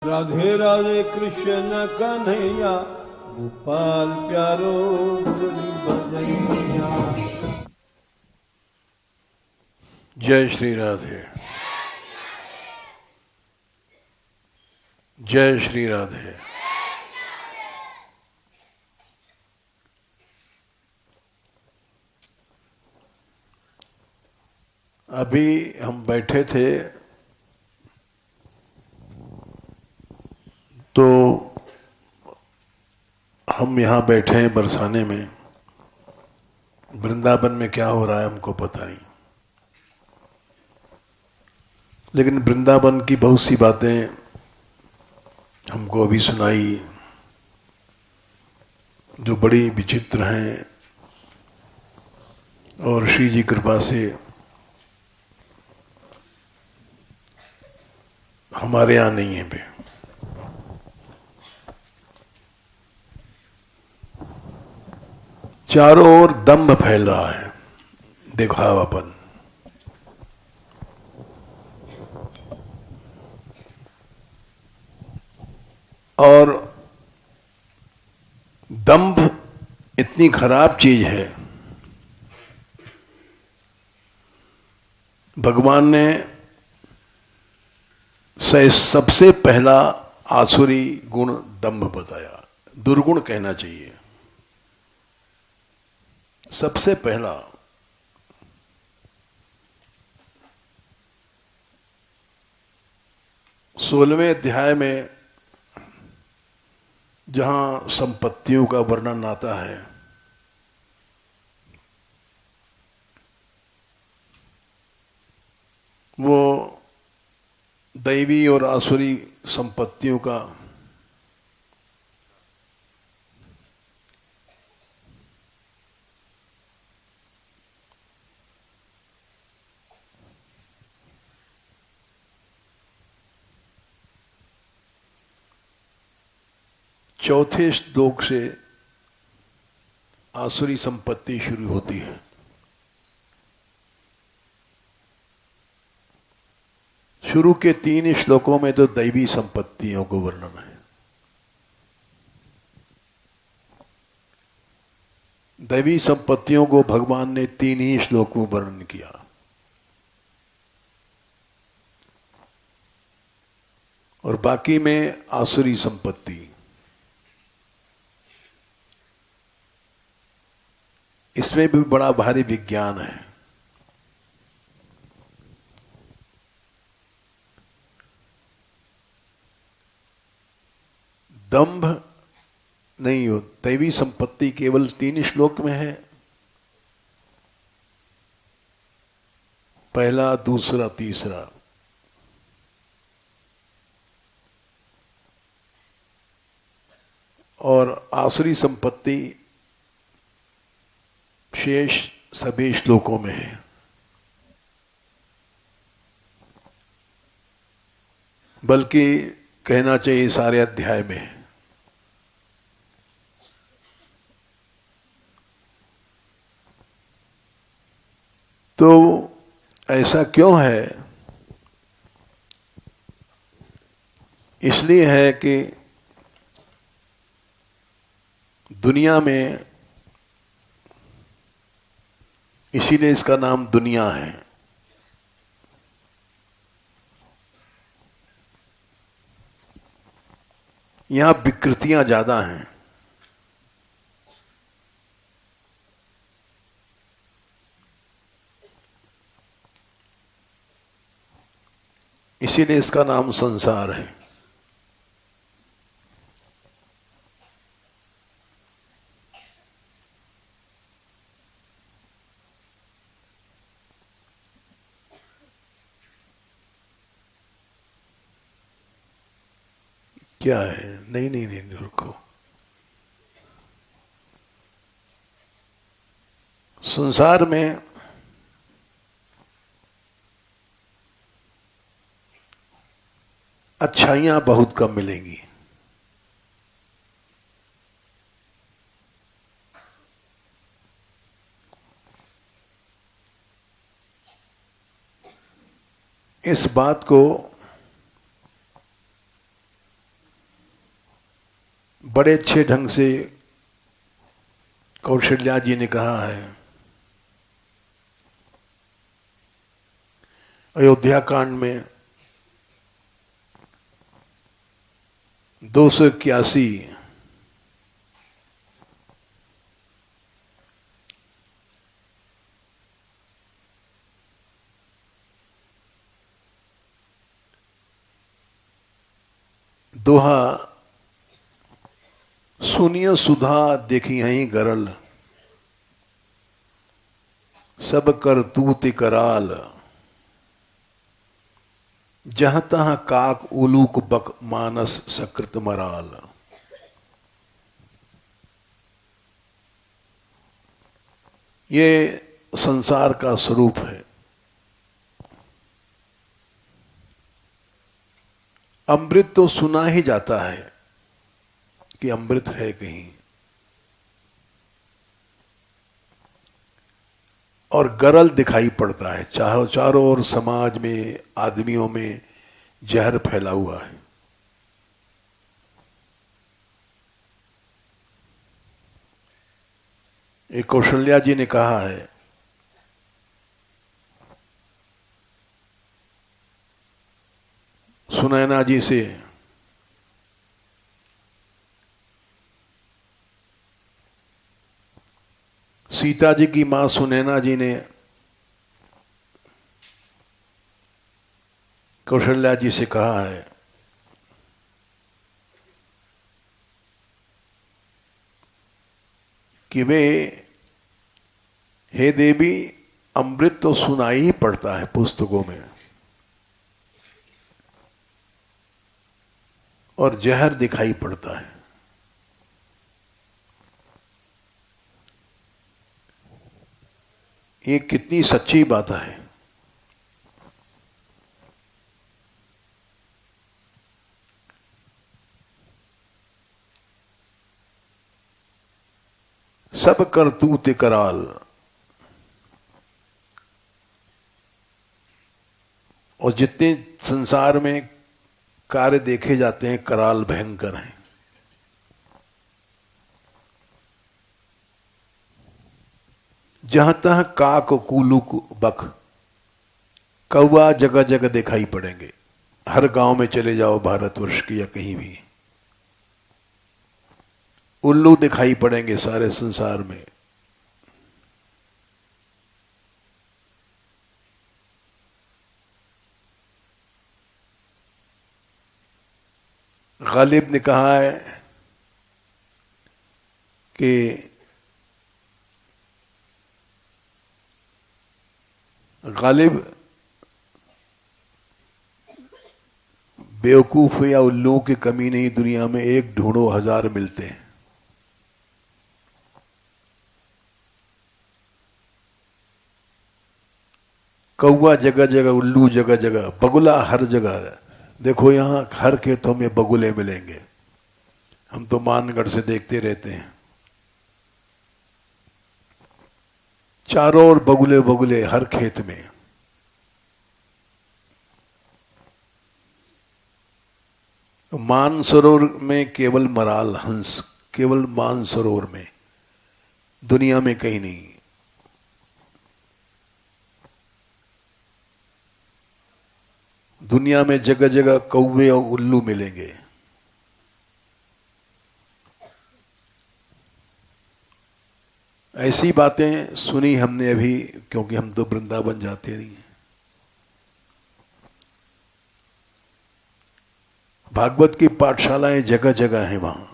राधे राधे कृष्ण कन्हैया, गोपाल प्यारो मुरली बजैया। जय श्री राधे। जय श्री राधे। अभी हम बैठे थे तो हम यहाँ बैठे हैं बरसाने में। वृंदावन में क्या हो रहा है हमको पता नहीं, लेकिन वृंदावन की बहुत सी बातें हमको अभी सुनाई जो बड़ी विचित्र हैं और श्री जी कृपा से हमारे यहाँ नहीं है पे। चारों ओर दंभ फैल रहा है, दिखावापन। और दंभ इतनी खराब चीज है। भगवान ने सबसे पहला आसुरी गुण दंभ बताया, दुर्गुण कहना चाहिए। सबसे पहला 16वें अध्याय में जहां संपत्तियों का वर्णन आता है, वो दैवी और आसुरी संपत्तियों का चौथे श्लोक से आसुरी संपत्ति शुरू होती है। शुरू के 3 श्लोकों में तो दैवी संपत्तियों को वर्णन है। दैवी संपत्तियों को भगवान ने 3 ही श्लोक में वर्णन किया। और बाकी में आसुरी संपत्ति। इसमें भी बड़ा भारी विज्ञान है। दंभ नहीं हो, दैवी संपत्ति केवल 3 श्लोक में है। पहला, दूसरा, तीसरा। और आसुरी संपत्ति शेष सभी श्लोकों में है। बल्कि कहना चाहिए सारे अध्याय में है। तो ऐसा क्यों है? इसलिए है कि दुनिया में, इसीलिए इसका नाम दुनिया है। यहां विकृतियां ज्यादा हैं। इसीलिए इसका नाम संसार है। क्या है? नहीं नहीं नहीं, रुको। संसार में अच्छाइयां बहुत कम मिलेंगी। इस बात को बड़े अच्छे ढंग से कौशल्या जी ने कहा है। अयोध्या कांड में 281 दोहा सुनिय सुधा देखी हई गरल, सब कर तूत कराल, जहां तहां काक उलूक बक मानस सकृत मराल। ये संसार का स्वरूप है। अमृत तो सुना ही जाता है कि अमृत है कहीं, और गरल दिखाई पड़ता है। चाहे चारों ओर समाज में, आदमियों में जहर फैला हुआ है। एक कौशल्या जी ने कहा है, सुनैना जी से, सीता जी की मां सुनैना जी ने कौशल्या जी से कहा है कि वे, हे देवी, अमृत तो सुनाई ही पड़ता है पुस्तकों में, और जहर दिखाई पड़ता है। ये कितनी सच्ची बात है। सब करतूत कराल, और जितने संसार में कार्य देखे जाते हैं कराल भयंकर हैं। जहां तहां काक कूलुक बक, कौवा जगह जगह दिखाई पड़ेंगे। हर गांव में चले जाओ भारतवर्ष की या कहीं भी, उल्लू दिखाई पड़ेंगे सारे संसार में। गालिब ने कहा है कि गालिब बेवकूफ या उल्लुओं की कमी नहीं, दुनिया में एक ढूंढो हजार मिलते हैं। कौवा जगह जगह, उल्लू जगह जगह, बगुला हर जगह। देखो यहां हर खेतों में बगुले मिलेंगे। हम तो मानगढ़ से देखते रहते हैं, चारों ओर बगुले बगुले हर खेत में। मानसरोवर में केवल मराल हंस, केवल मानसरोवर में, दुनिया में कहीं नहीं। दुनिया में जगह जगह कौवे और उल्लू मिलेंगे। ऐसी बातें सुनी हमने अभी, क्योंकि हम तो वृंदावन जाते नहीं हैं। भागवत की पाठशालाएं जगह जगह हैं वहां।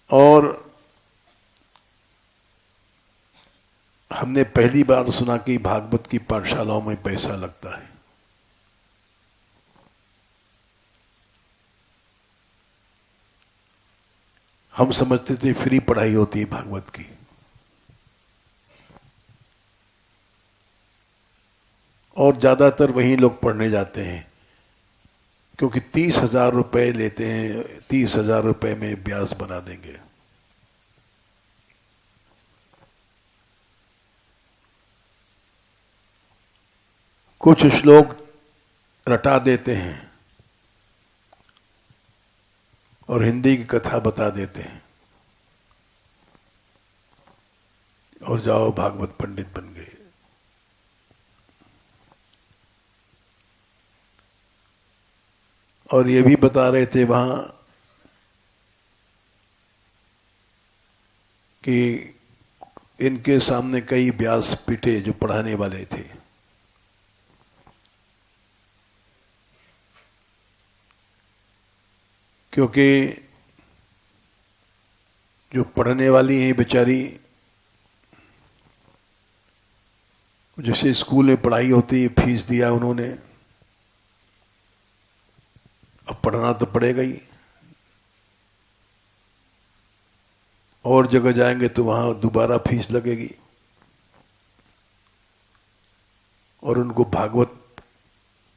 और हमने पहली बार सुना कि भागवत की पाठशालाओं में पैसा लगता है। हम समझते थे फ्री पढ़ाई होती है भागवत की। और ज्यादातर वहीं लोग पढ़ने जाते हैं, क्योंकि 30,000 रुपए लेते हैं। 30,000 रुपए में ब्यास बना देंगे। कुछ श्लोक रटा देते हैं और हिंदी की कथा बता देते हैं और जाओ भागवत पंडित बन गए। और ये भी बता रहे थे वहां कि इनके सामने कई व्यास पिटे जो पढ़ाने वाले थे। क्योंकि जो पढ़ने वाली हैं बेचारी, जैसे स्कूल में पढ़ाई होती है, फीस दिया उन्होंने, अब पढ़ना तो पड़ेगा ही। और जगह जाएंगे तो वहां दोबारा फीस लगेगी। और उनको भागवत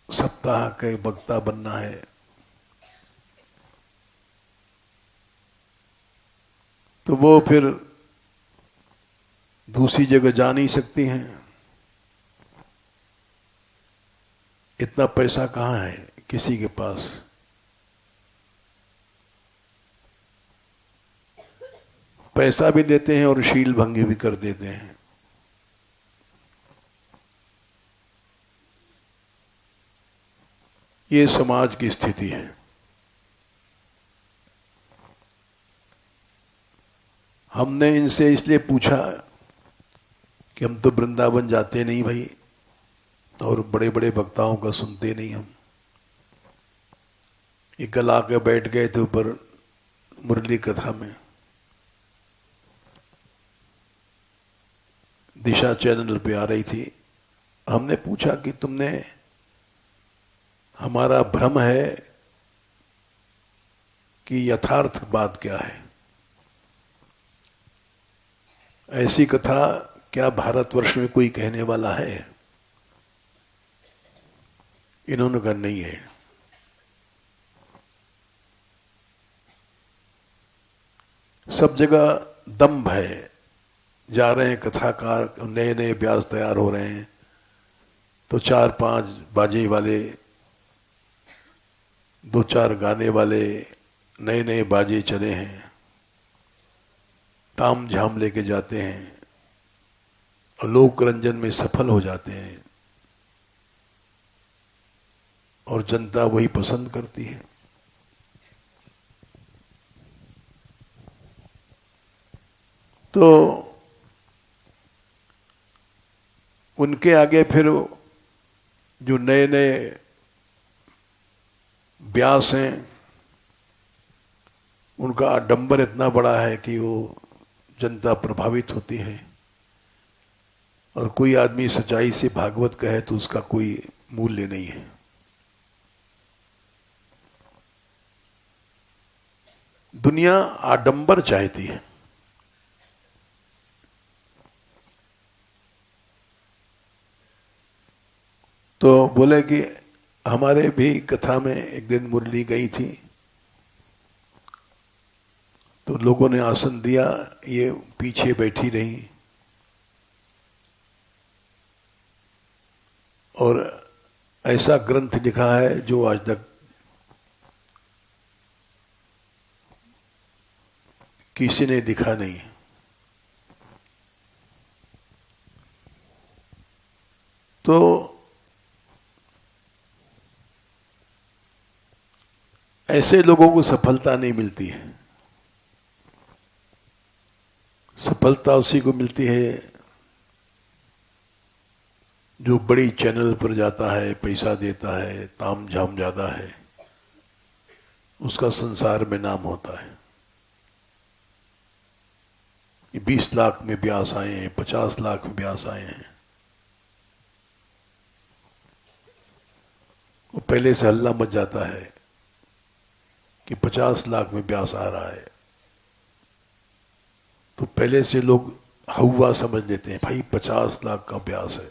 सप्ताह के वक्ता बनना है। तो वो फिर दूसरी जगह जा नहीं सकती हैं। इतना पैसा कहाँ है किसी के पास। पैसा भी देते हैं और शील भंगी भी कर देते हैं। ये समाज की स्थिति है। हमने इनसे इसलिए पूछा कि हम तो वृंदावन जाते नहीं भाई, और बड़े बड़े वक्ताओं का सुनते नहीं हम। ये कल आके बैठ गए थे ऊपर मुरली कथा में, दिशा चैनल पे आ रही थी। हमने पूछा कि तुमने, हमारा भ्रम है कि यथार्थ बात क्या है। ऐसी कथा क्या भारतवर्ष में कोई कहने वाला है? इन्होंने कहा नहीं है। सब जगह दंभ है। जा रहे हैं कथाकार, नए नए व्यास तैयार हो रहे हैं तो 4-5 बाजे वाले, 2-4 गाने वाले, नए नए बाजे चले हैं, ताम झाम लेके जाते हैं और लोक रंजन में सफल हो जाते हैं और जनता वही पसंद करती है। तो उनके आगे फिर जो नए नए व्यास हैं, उनका आडंबर इतना बड़ा है कि वो जनता प्रभावित होती है। और कोई आदमी सच्चाई से भागवत कहे तो उसका कोई मूल्य नहीं है। दुनिया आडंबर चाहती है। तो बोले कि हमारे भी कथा में एक दिन मुरली गई थी तो लोगों ने आसन दिया, ये पीछे बैठी रही और ऐसा ग्रंथ लिखा है जो आज तक किसी ने लिखा नहीं है। तो ऐसे लोगों को सफलता नहीं मिलती है। सफलता उसी को मिलती है जो बड़ी चैनल पर जाता है, पैसा देता है, ताम झाम ज्यादा है, उसका संसार में नाम होता है। 20 लाख में व्यास आए हैं, 50 लाख में व्यास आए हैं। वो पहले से हल्ला मच जाता है कि 50 लाख में व्यास आ रहा है, तो पहले से लोग हवा समझ लेते हैं, भाई 50 लाख का व्यास है।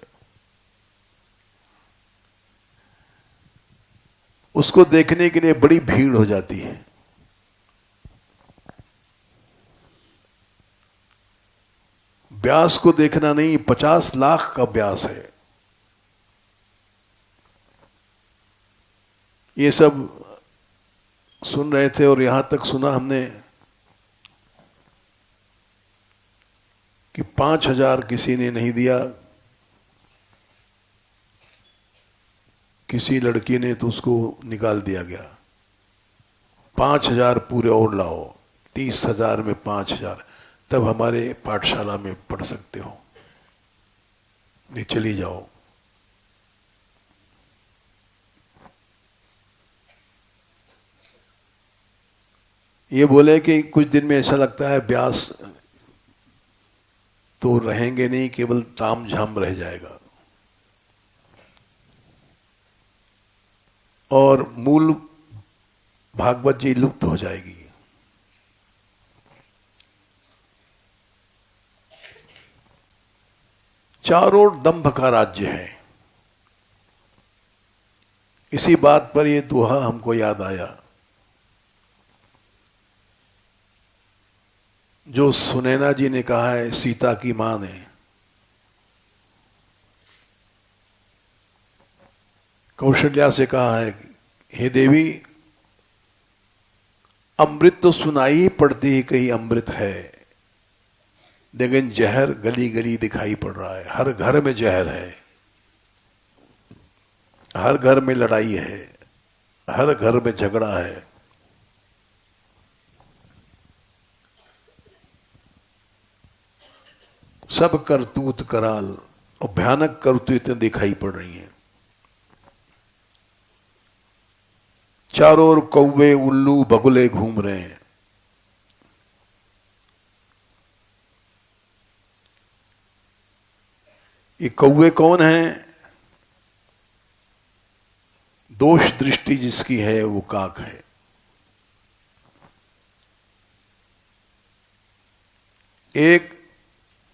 उसको देखने के लिए बड़ी भीड़ हो जाती है। व्यास को देखना नहीं, 50 लाख का व्यास है। ये सब सुन रहे थे और यहां तक सुना हमने कि 5,000 किसी ने नहीं दिया, किसी लड़की ने तो उसको निकाल दिया गया। 5,000 पूरे और लाओ, 30,000 में 5,000, तब हमारे पाठशाला में पढ़ सकते हो, नहीं चली जाओ। ये बोले कि कुछ दिन में ऐसा लगता है व्यास तो रहेंगे नहीं, केवल ताम झाम रह जाएगा और मूल भागवत जी लुप्त हो जाएगी। चारों ओर दंभ का राज्य है। इसी बात पर यह दोहा हमको याद आया जो सुनैना जी ने कहा है सीता की मां ने। कौशल्या से कहा है, हे देवी, अमृत तो सुनाई ही पड़ती ही कहीं अमृत है, लेकिन जहर गली गली दिखाई पड़ रहा है। हर घर में जहर है, हर घर में लड़ाई है, हर घर में झगड़ा है। सब करतूत कराल और भयानक करतूतें दिखाई पड़ रही हैं। चारों ओर कौवे उल्लू बगुले घूम रहे हैं। ये कौवे कौन हैं? दोष दृष्टि जिसकी है वो काक है। एक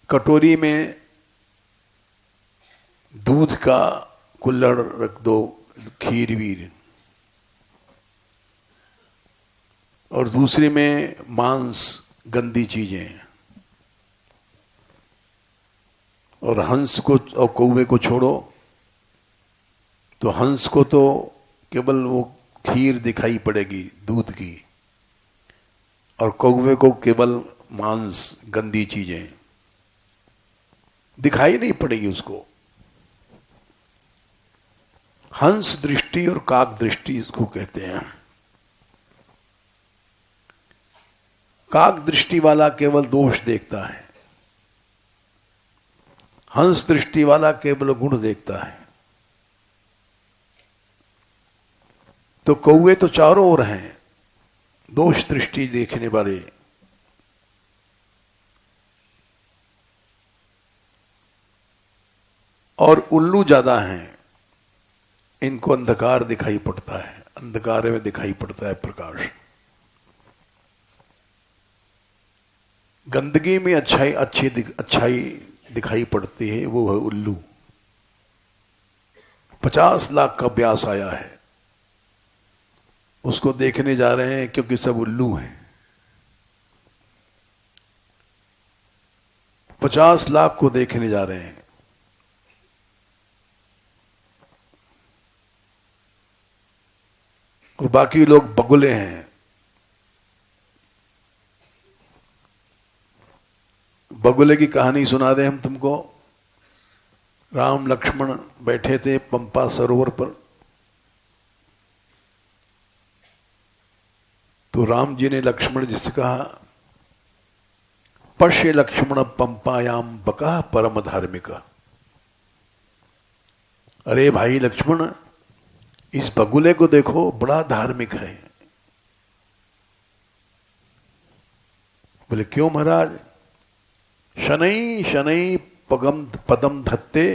कटोरी में दूध का कुल्हड़ रख दो, खीर वीर, और दूसरी में मांस, गंदी चीजें, और हंस को और कौवे को छोड़ो तो हंस को तो केवल वो खीर दिखाई पड़ेगी दूध की, और कौवे को केवल मांस, गंदी चीजें दिखाई नहीं पड़ेगी उसको। हंस दृष्टि और काक दृष्टि इसको कहते हैं। काक दृष्टि वाला केवल दोष देखता है, हंस दृष्टि वाला केवल गुण देखता है। तो कौवे तो चारों ओर हैं, दोष दृष्टि देखने वाले। और उल्लू ज्यादा हैं, इनको अंधकार दिखाई पड़ता है, अंधकार में दिखाई पड़ता है प्रकाश। गंदगी में अच्छाई दिखाई पड़ती है, वो है उल्लू। 50 लाख का व्यास आया है, उसको देखने जा रहे हैं क्योंकि सब उल्लू हैं। 50 लाख को देखने जा रहे हैं। और बाकी लोग बगुले हैं। बगुले की कहानी सुना दें हम तुमको। राम लक्ष्मण बैठे थे पंपा सरोवर पर, तो राम जी ने लक्ष्मण जी से कहा, पश्य लक्ष्मण पंपायाम बका परम धार्मिका। अरे भाई लक्ष्मण, इस बगुले को देखो, बड़ा धार्मिक है। बोले क्यों महाराज? शनै शनै पदम धत्ते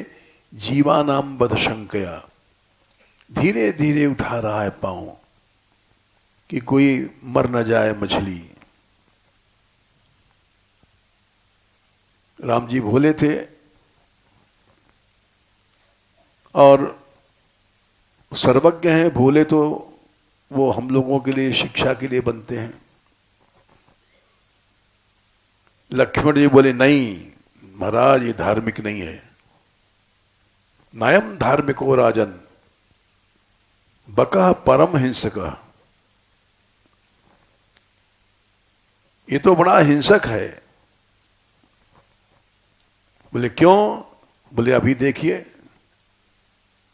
जीवानाम बध शंकया। धीरे धीरे उठा रहा है पांव कि कोई मर न जाए मछली। राम जी भोले थे और सर्वज्ञ हैं। भोले तो वो हम लोगों के लिए शिक्षा के लिए बनते हैं। लक्ष्मण जी बोले नहीं महाराज, ये धार्मिक नहीं है। नायम धार्मिको राजन, बका परम हिंसक, ये तो बड़ा हिंसक है। बोले क्यों? बोले अभी देखिए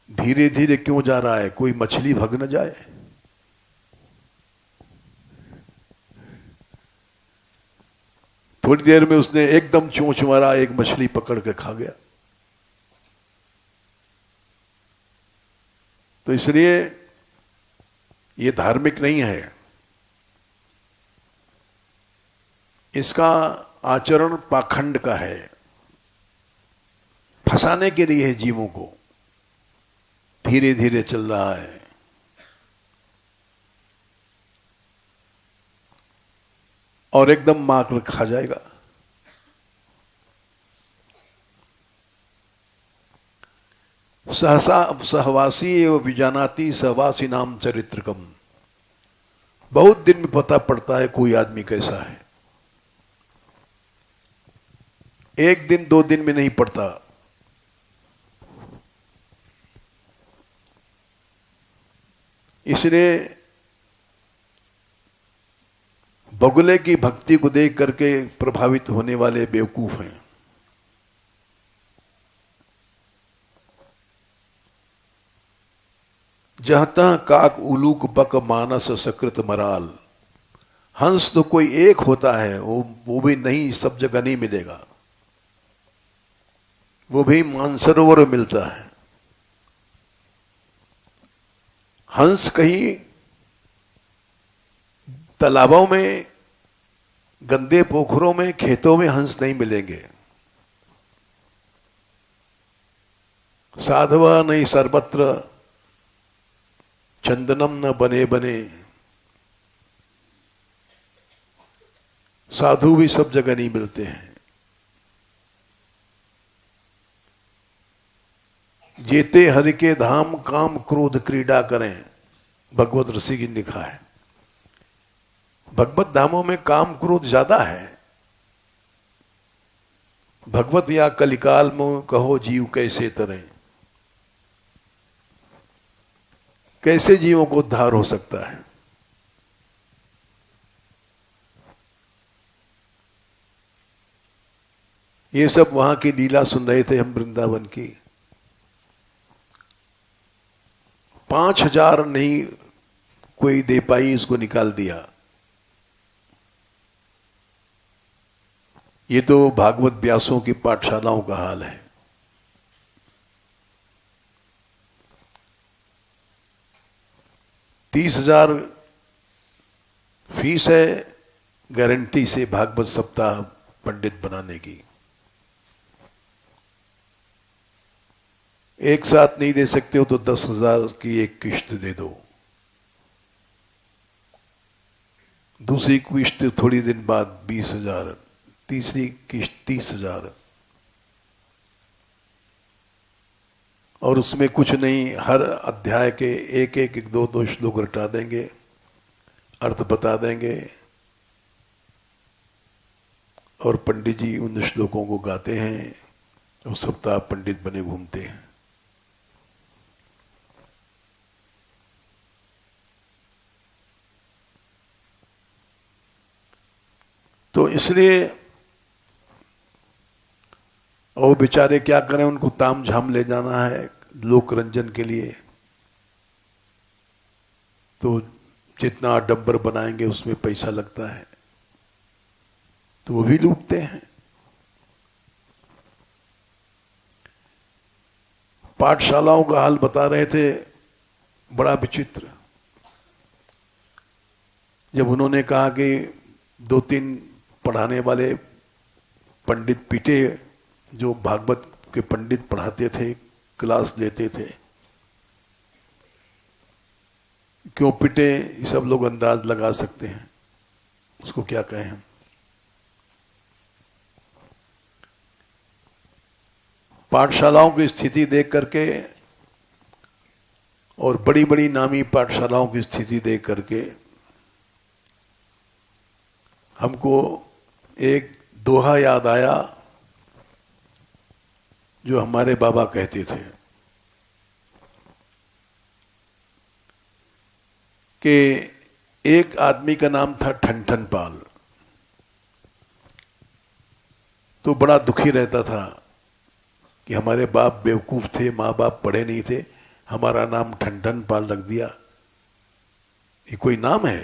धीरे धीरे क्यों जा रहा है, कोई मछली भग न जाए। थोड़ी देर में उसने एकदम चोंच मारा, एक मछली पकड़ के खा गया। तो इसलिए ये धार्मिक नहीं है, इसका आचरण पाखंड का है, फंसाने के लिए है जीवों को। धीरे धीरे चल रहा है। और एकदम मार खा जाएगा। सहसा सहवासी एवं विजानाति सहवासी नाम चरित्रकम। बहुत दिन में पता पड़ता है कोई आदमी कैसा है, एक दिन दो दिन में नहीं पड़ता। इसलिए बगुले की भक्ति को देख करके प्रभावित होने वाले बेवकूफ हैं। जहां तहां काक उलूक बक मानस सकृत मराल। हंस तो कोई एक होता है, वो भी नहीं, सब जगह नहीं मिलेगा, वो भी मानसरोवर मिलता है। हंस कहीं तालाबों में, गंदे पोखरों में, खेतों में हंस नहीं मिलेंगे। साधवा नहीं सर्वत्र चंदनम न बने बने। साधु भी सब जगह नहीं मिलते हैं। जेते हरि के धाम काम क्रोध क्रीड़ा करें, भगवत ऋषि की लिखा है। भगवत धामों में काम क्रोध ज्यादा है। भगवत या कलिकाल में कहो जीव कैसे तरें। कैसे जीवों को उद्धार हो सकता है? ये सब वहां की लीला सुन रहे थे हम, वृंदावन की। 5,000 नहीं कोई दे पाई, इसको निकाल दिया। ये तो भागवत व्यासों की पाठशालाओं का हाल है। $30,000 फीस है गारंटी से भागवत सप्ताह पंडित बनाने की। एक साथ नहीं दे सकते हो तो 10,000 की एक किश्त दे दो, दूसरी किश्त थोड़ी दिन बाद 20,000, तीसरी किश्त 30,000। और उसमें कुछ नहीं, हर अध्याय के एक एक दो दो श्लोक रटा देंगे, अर्थ बता देंगे, और पंडित जी उन श्लोकों को गाते हैं और सप्ताह पंडित बने घूमते हैं। तो इसलिए वो बेचारे क्या करें, उनको ताम झाम ले जाना है लोक रंजन के लिए, तो जितना आडंबर बनाएंगे उसमें पैसा लगता है, तो वो भी लूटते हैं। पाठशालाओं का हाल बता रहे थे, बड़ा विचित्र। जब उन्होंने कहा कि 2-3 पढ़ाने वाले पंडित पीटे, जो भागवत के पंडित पढ़ाते थे, क्लास देते थे, क्यों पिटे, ये सब लोग अंदाज लगा सकते हैं, उसको क्या कहें हम। पाठशालाओं की स्थिति देख करके और बड़ी बड़ी नामी पाठशालाओं की स्थिति देख करके हमको एक दोहा याद आया जो हमारे बाबा कहते थे। कि एक आदमी का नाम था ठनठन पाल। तो बड़ा दुखी रहता था कि हमारे बाप बेवकूफ थे, माँ बाप पढ़े नहीं थे, हमारा नाम ठनठन पाल रख दिया। ये कोई नाम है?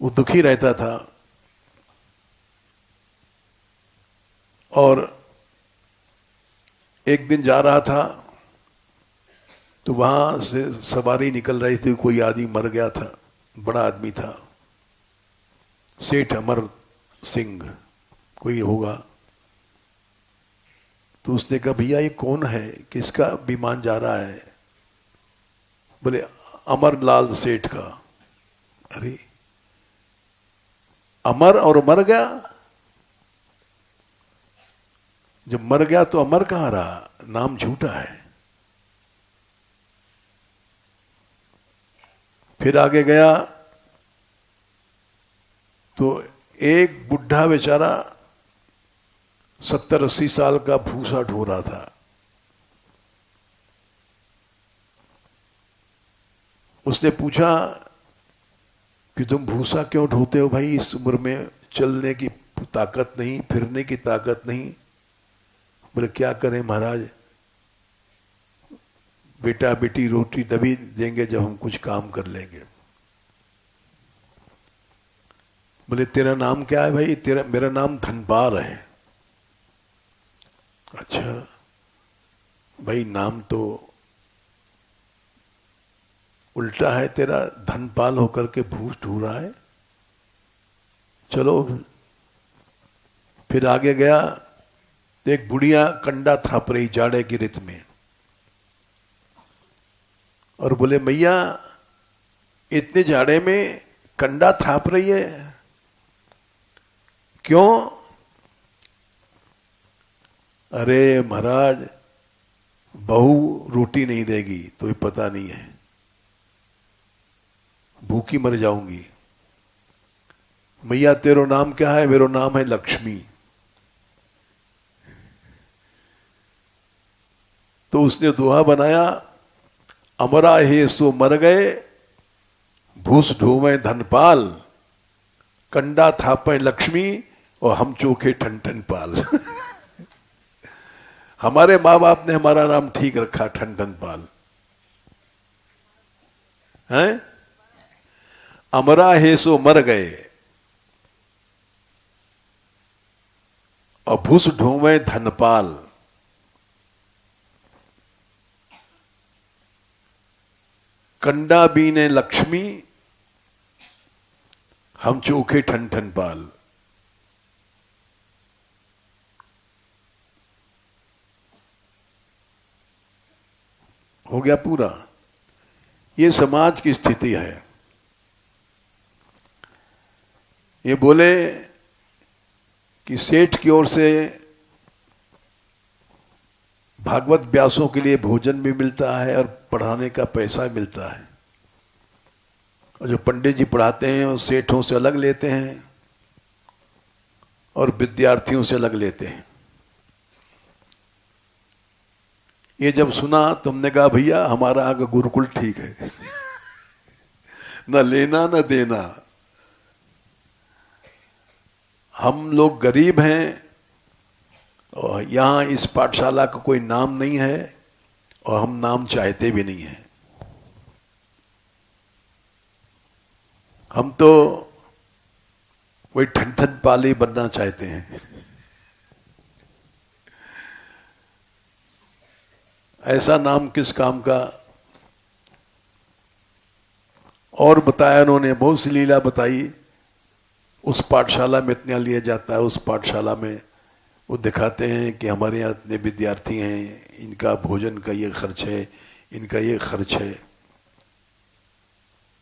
वो दुखी रहता था। और एक दिन जा रहा था तो वहां से सवारी निकल रही थी, कोई आदमी मर गया था, बड़ा आदमी था, सेठ अमर सिंह कोई होगा। तो उसने कहा भैया ये कौन है, किसका विमान जा रहा है? बोले अमरलाल सेठ का। अरे अमर और मर गया? जब मर गया तो अमर कहां रहा, नाम झूठा है। फिर आगे गया तो एक बुढ़ा बेचारा 70-80 साल का भूसा ढो रहा था। उसने पूछा कि तुम भूसा क्यों ढोते हो भाई, इस उम्र में चलने की ताकत नहीं, फिरने की ताकत नहीं। बोले क्या करें महाराज, बेटा बेटी रोटी तभी देंगे जब हम कुछ काम कर लेंगे। बोले तेरा नाम क्या है भाई? मेरा नाम धनपाल है। अच्छा भाई, नाम तो उल्टा है तेरा, धनपाल होकर के भूस ढो रहा है। चलो फिर आगे गया तो एक बुढ़िया कंडा थाप रही जाड़े की रित में, और बोले मैया इतने जाड़े में कंडा थाप रही है, क्यों? अरे महाराज बहू रोटी नहीं देगी तो ये पता नहीं है, भूखी मर जाऊंगी। मैया तेरो नाम क्या है? मेरा नाम है लक्ष्मी। तो उसने दोहा बनाया, अमरा हे सो मर गए, भूस ढोवे धनपाल, कंडा थापे लक्ष्मी और हम चोखे ठनठन पाल। हमारे माँ बाप ने हमारा नाम ठीक रखा, ठनठन पाल है। अमरा हे सो मर गए और भूस ढोवे धनपाल, कंडा बीने लक्ष्मी, हम चोखे ठनठन पाल। हो गया पूरा। ये समाज की स्थिति है। ये बोले कि सेठ की ओर से भागवत व्यासों के लिए भोजन भी मिलता है और पढ़ाने का पैसा मिलता है, और जो पंडित जी पढ़ाते हैं वो सेठों से अलग लेते हैं और विद्यार्थियों से अलग लेते हैं। ये जब सुना तुमने कहा भैया हमारा आगे गुरुकुल ठीक है। न लेना न देना, हम लोग गरीब हैं और यहां इस पाठशाला का कोई नाम नहीं है और हम नाम चाहते भी नहीं हैं। हम तो वही ठनठन पाले बनना चाहते हैं। ऐसा नाम किस काम का। और बताया उन्होंने, बहुत सी लीला बताई। उस पाठशाला में इतना लिया जाता है, उस पाठशाला में वो दिखाते हैं कि हमारे यहाँ इतने विद्यार्थी हैं, इनका भोजन का ये खर्च है, इनका ये खर्च है।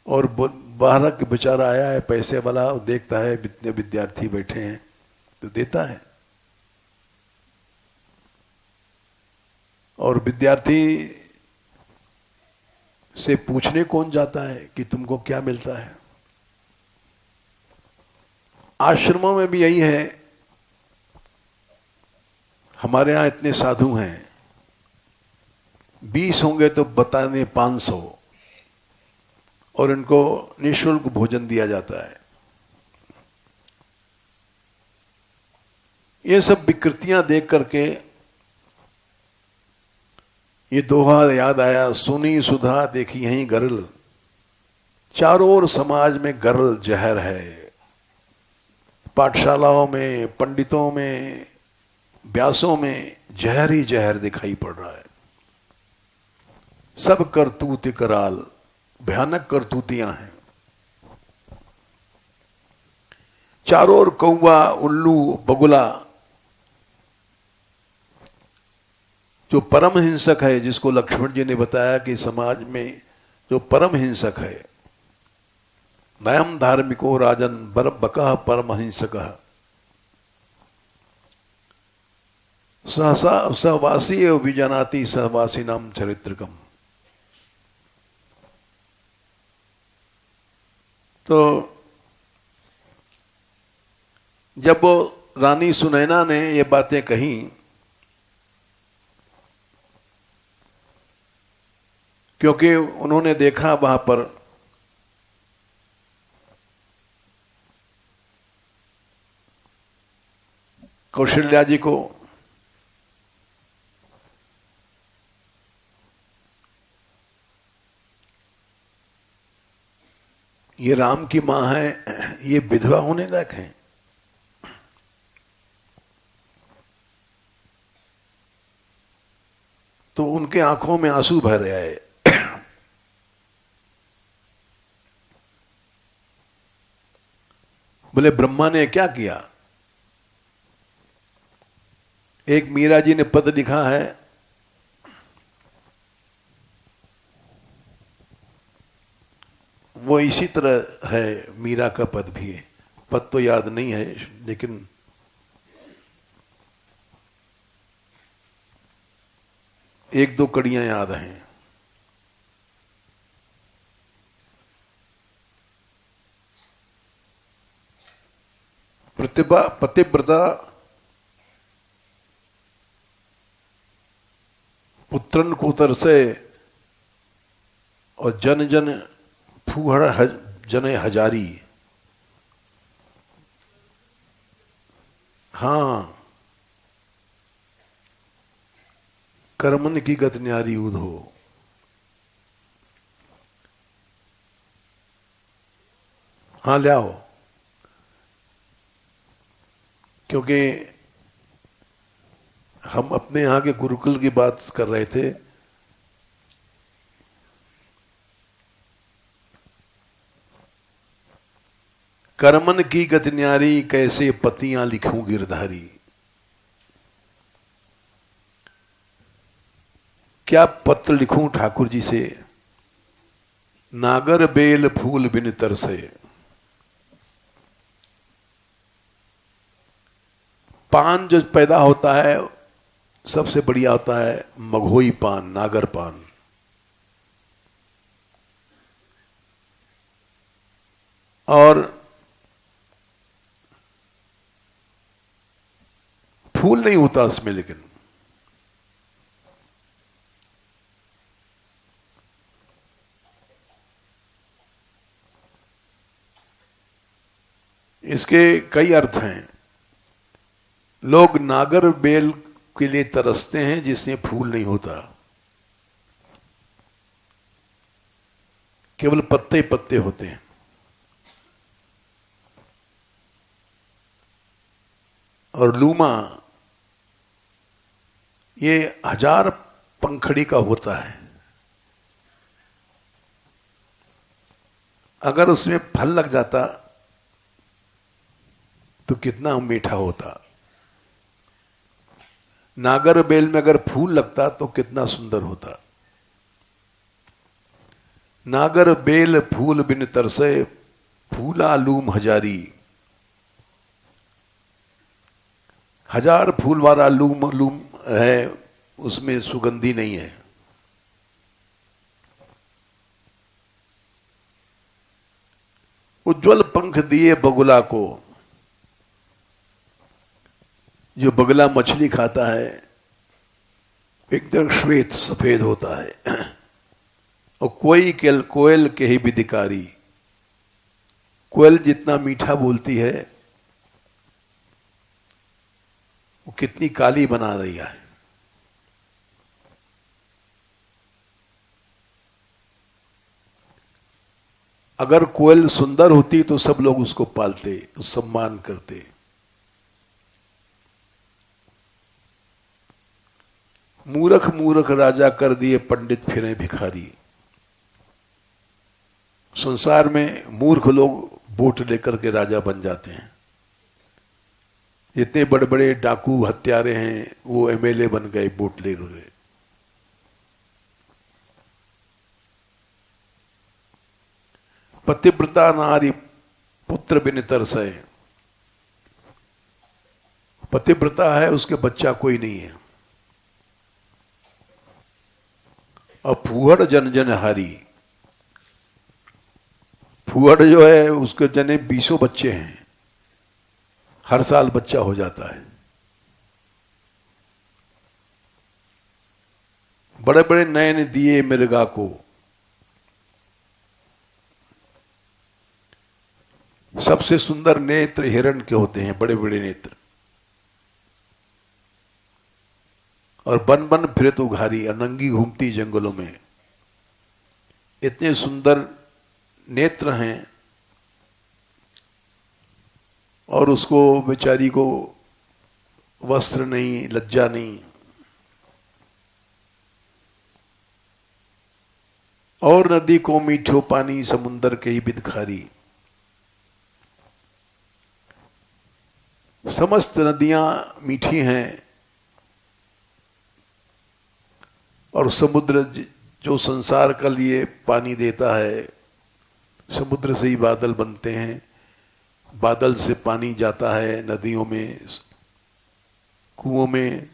और बाहर के बेचारा आया है पैसे वाला, देखता है इतने विद्यार्थी बैठे हैं तो देता है। और विद्यार्थी से पूछने कौन जाता है कि तुमको क्या मिलता है। आश्रमों में भी यही है। हमारे यहां इतने साधु हैं, 20 होंगे तो बताने 500, और इनको निःशुल्क भोजन दिया जाता है। ये सब विकृतियां देख करके ये दोहा याद आया, सुनी सुधा देखी यहीं गरल, चारों ओर समाज में गरल जहर है। पाठशालाओं में, पंडितों में, व्यासों में जहर ही जहर दिखाई पड़ रहा है। सब करतूत कराल, भयानक करतूतियां हैं। चारों ओर कौवा, उल्लू, बगुला, जो परम हिंसक है, जिसको लक्ष्मण जी ने बताया कि समाज में जो परम हिंसक है, नयम धार्मिको राजन बर बका परम हिंसक, सहसा सहवासी विजनाति सहवासी नाम चरित्रकम। तो जब वो रानी सुनैना ने ये बातें कही, क्योंकि उन्होंने देखा वहां पर कौशल्या जी को ये राम की मां है, ये विधवा होने लायक है। तो उनके आंखों में आंसू भर आए। बोले ब्रह्मा ने क्या किया? एक मीरा जी ने पद लिखा है, वो इसी तरह है, मीरा का पद भी है। पद तो याद नहीं है, लेकिन एक दो कड़ियां याद हैं। प्रतिभा पतिव्रता पुत्रन को तरसे और जन जन फूहड़ जने हजारी। हाँ, कर्मन की गत न्यारी उद हो। हाँ ले आओ, क्योंकि हम अपने यहां के गुरुकुल की बात कर रहे थे। कर्मन की गत न्यारी, कैसे पतियां लिखूं गिरधारी। क्या पत्र लिखूं ठाकुर जी से, नागर बेल फूल बिन तरसे। पान जो पैदा होता है सबसे बढ़िया होता है मघोई पान, नागर पान। और फूल नहीं होता उसमें, लेकिन इसके कई अर्थ हैं। लोग नागर बेल के लिए तरसते हैं जिसमें फूल नहीं होता, केवल पत्ते पत्ते होते हैं। और लूमा ये 1000 पंखड़ी का होता है। अगर उसमें फल लग जाता तो कितना मीठा होता। नागर बेल में अगर फूल लगता तो कितना सुंदर होता। नागर बेल फूल बिन तरसे, फूला लूम हजारी। 1000 फूल वाला लूम लूम है, उसमें सुगंधी नहीं है। उज्जवल पंख दिए बगुला को। जो बगला मछली खाता है एकदम श्वेत सफेद होता है, और कोई कोयल के ही विधिकारी। कोयल जितना मीठा बोलती है वो कितनी काली बना रही है। अगर कोयल सुंदर होती तो सब लोग उसको पालते, सम्मान करते। मूर्ख मूर्ख राजा कर दिए पंडित फिरे भिखारी। संसार में मूर्ख लोग वोट लेकर के राजा बन जाते हैं। जितने बड़े बड़े डाकू हत्यारे हैं वो एमएलए बन गए वोट लेकर के। पतिव्रता नारी पुत्र बिन तरसै। पतिव्रता है, उसके बच्चा कोई नहीं है। और फूहड़ जन जन हारी। फूहड़ जो है उसके जने 20 बच्चे हैं, हर साल बच्चा हो जाता है। बड़े बड़े नयन दिए मृगा को। सबसे सुंदर नेत्र हिरण के होते हैं, बड़े बड़े नेत्र। और बन बन फिरत उघारी, अनंगी घूमती जंगलों में। इतने सुंदर नेत्र हैं और उसको बेचारी को वस्त्र नहीं, लज्जा नहीं। और नदी को मीठो पानी, समुंदर के ही बिदखारी। समस्त नदियां मीठी हैं और समुद्र जो संसार का लिए पानी देता है, समुद्र से ही बादल बनते हैं। बादल से पानी जाता है नदियों में, कुओं में।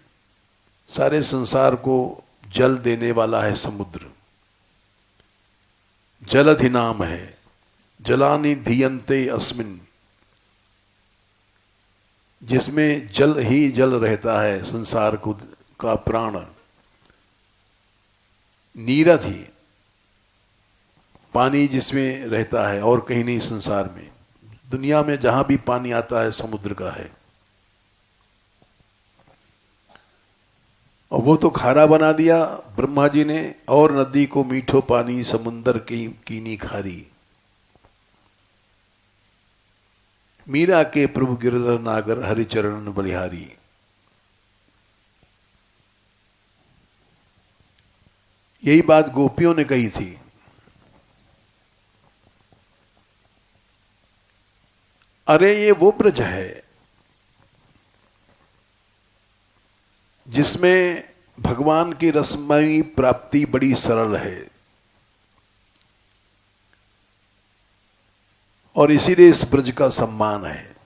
सारे संसार को जल देने वाला है समुद्र। जलधिनाम है, जलानि धीयन्ते अस्मिन्। जिसमें जल ही जल रहता है, संसार को का प्राण। नीरधि, पानी जिसमें रहता है और कहीं नहीं संसार में। दुनिया में जहां भी पानी आता है समुद्र का है। और वो तो खारा बना दिया ब्रह्मा जी ने। और नदी को मीठो पानी, समुंदर की कीनी खारी। मीरा के प्रभु गिरधर नागर, हरिचरण बलिहारी। यही बात गोपियों ने कही थी। अरे ये वो ब्रज है जिसमें भगवान की रसमयी प्राप्ति बड़ी सरल है। और इसीलिए इस ब्रज का सम्मान है।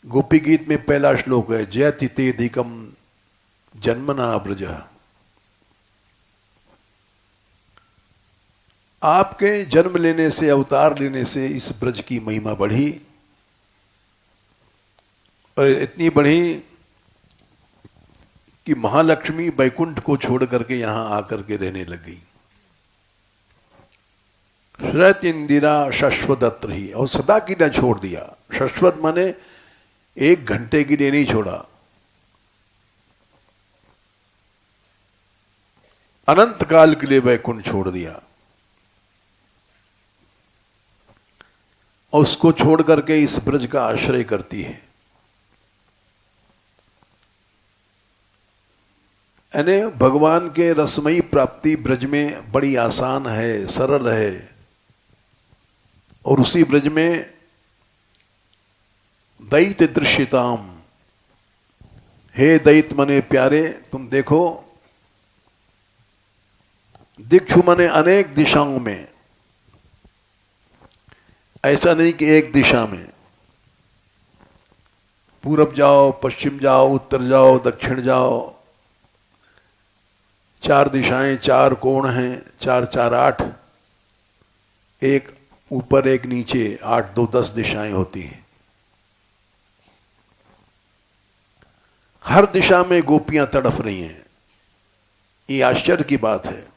गोपी गीत में पहला श्लोक है, जयति तेधिकम जन्मना ब्रज। आपके जन्म लेने से, अवतार लेने से इस ब्रज की महिमा बढ़ी। और इतनी बढ़ी कि महालक्ष्मी बैकुंठ को छोड़ करके यहां आकर के रहने लग गई। श्रत इंदिरा शाश्वत रही, और सदा की न छोड़ दिया। शाश्वत माने 1 घंटे के लिए नहीं छोड़ा, अनंत काल के लिए वैकुंठ छोड़ दिया। और उसको छोड़ करके इस ब्रज का आश्रय करती है। यानी भगवान के रसमयी प्राप्ति ब्रज में बड़ी आसान है, सरल है। और उसी ब्रज में दैत्य दृश्यताम, हे दैत्य मने प्यारे, तुम देखो। दिक्षु मने अनेक दिशाओं में। ऐसा नहीं कि एक दिशा में। पूरब जाओ, पश्चिम जाओ, उत्तर जाओ, दक्षिण जाओ। 4 दिशाएं, 4 कोण हैं, 4 4 8। एक ऊपर एक नीचे, 8 2 10 दिशाएं होती हैं। हर दिशा में गोपियां तड़फ रही हैं। ये आश्चर्य की बात है।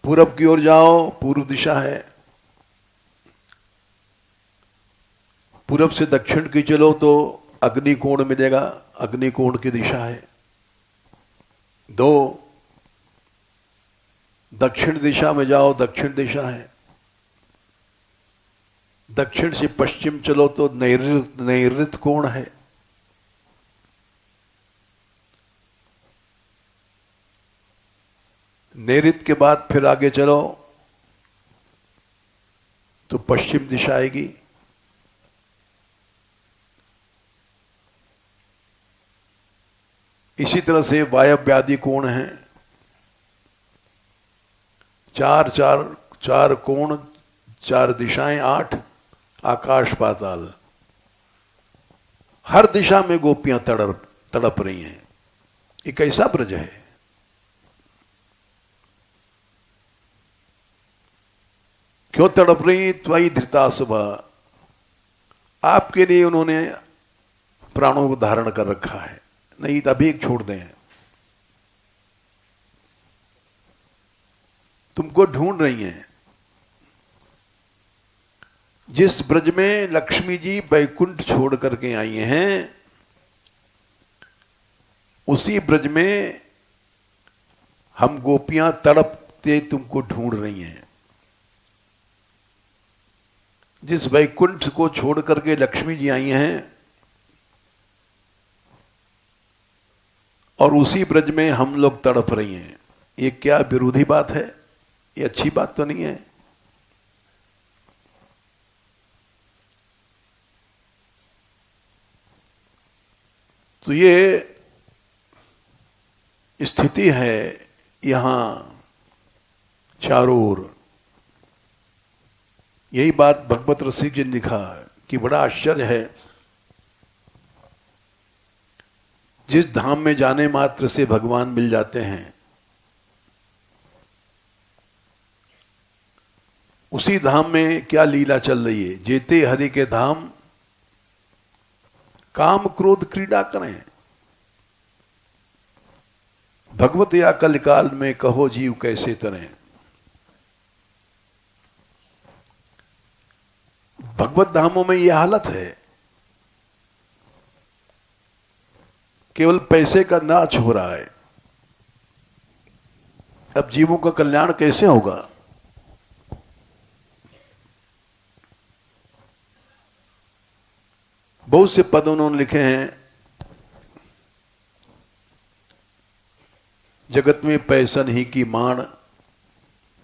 पूरब की ओर जाओ, पूर्व दिशा है। पूरब से दक्षिण की चलो तो अग्निकोण मिलेगा, अग्निकोण की दिशा है। 2 दक्षिण दिशा में जाओ, दक्षिण दिशा है। दक्षिण से पश्चिम चलो तो नैऋत्य कोण है। नैऋत्य के बाद फिर आगे चलो तो पश्चिम दिशा आएगी। इसी तरह से वायव्यादि कोण है। 4 कोण, 4 दिशाएं, 8 आकाश पाताल। हर दिशा में गोपियां तड़प रही हैं। ये कैसा ब्रज है? क्यों तड़प रही? त्वयि धृता सुबह, आपके लिए उन्होंने प्राणों को धारण कर रखा है, नहीं तो अभी छोड़ दें। तुमको ढूंढ रही हैं। जिस ब्रज में लक्ष्मी जी बैकुंठ छोड़ करके आई हैं, उसी ब्रज में हम गोपियां तड़पते तुमको ढूंढ रही हैं। जिस वैकुंठ को छोड़ करके लक्ष्मी जी आई हैं और उसी ब्रज में हम लोग तड़प रही हैं, ये क्या विरोधी बात है? ये अच्छी बात तो नहीं है। तो ये स्थिति है यहां चारों ओर। यही बात भगवत रसिक जी ने लिखा कि बड़ा आश्चर्य है, जिस धाम में जाने मात्र से भगवान मिल जाते हैं, उसी धाम में क्या लीला चल रही है। जेते हरि के धाम काम क्रोध क्रीड़ा करें, भगवत या कलिकाल में कहो जीव कैसे तरें। भगवत धामों में यह हालत है, केवल पैसे का नाच हो रहा है। अब जीवों का कल्याण कैसे होगा? बहुत से पद उन्होंने लिखे हैं, जगत में पैसन ही की माण,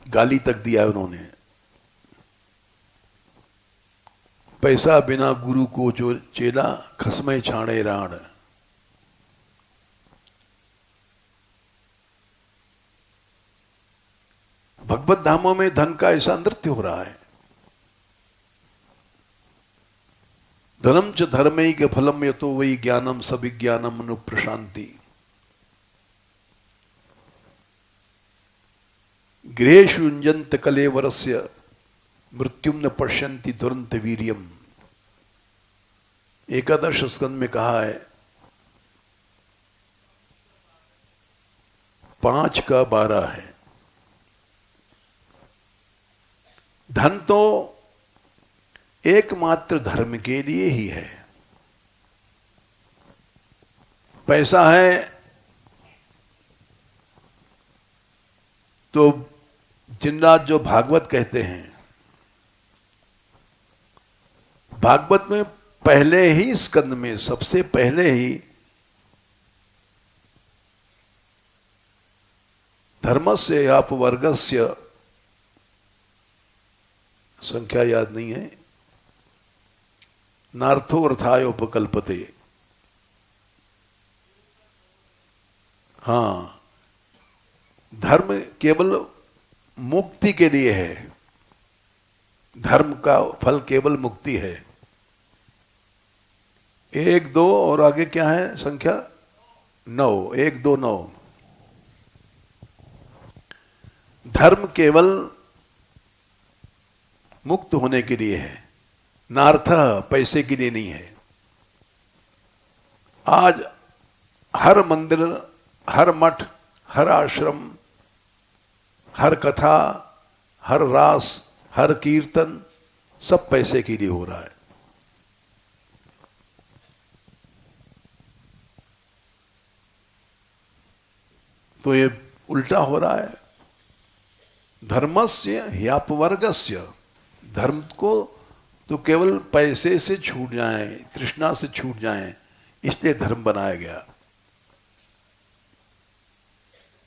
गाली तक दिया उन्होंने। पैसा बिना गुरु को जो चेला, खसमे छाणे राण। भगवत धामों में धन का ऐसा नृत्य हो रहा है। धनम च धर्मई के फलम यतो वही ज्ञानम सविज्ञानम अनुप्रशांति। गृहेषु युञ्जन्त कलेवरस्य मृत्युम न पश्यन्ति दुरंत वीर्यम। एकादश स्कंद में कहा है 5 का 12 है। धन तो एकमात्र धर्म के लिए ही है। पैसा है तो दिन रात जो भागवत कहते हैं, भागवत में पहले ही स्कंद में सबसे पहले ही धर्मस्य अपवर्गस्य, संख्या याद नहीं है, नार्थो अर्थाय उपकल्पते। हां, धर्म केवल मुक्ति के लिए है। धर्म का फल केवल मुक्ति है। 1 2 और आगे क्या है संख्या? 9, 1 2 9। धर्म केवल मुक्त होने के लिए है, नार्थ पैसे के लिए नहीं है। आज हर मंदिर, हर मठ, हर आश्रम हर कथा, हर रास, हर कीर्तन सब पैसे के लिए हो रहा है। तो ये उल्टा हो रहा है। धर्मस्य ह्यापवर्गस्य, धर्म को तो केवल पैसे से छूट जाए, तृष्णा से छूट जाए, इसलिए धर्म बनाया गया।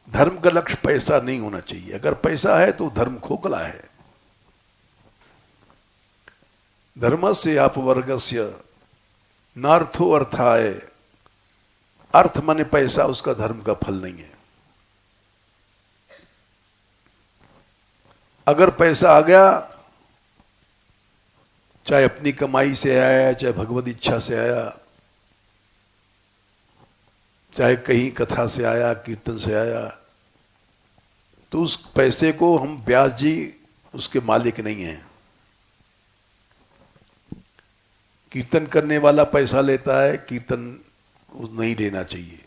धर्म का लक्ष्य पैसा नहीं होना चाहिए। अगर पैसा है तो धर्म खोखला है। धर्मस्य अपवर्गस्य नार्थो अर्थाय, अर्थ माने पैसा, उसका धर्म का फल नहीं है। अगर पैसा आ गया, चाहे अपनी कमाई से आया, चाहे भगवत इच्छा से आया, चाहे कहीं कथा से आया, कीर्तन से आया, तो उस पैसे को हम व्यास जी उसके मालिक नहीं हैं। कीर्तन करने वाला पैसा लेता है, कीर्तन नहीं लेना चाहिए।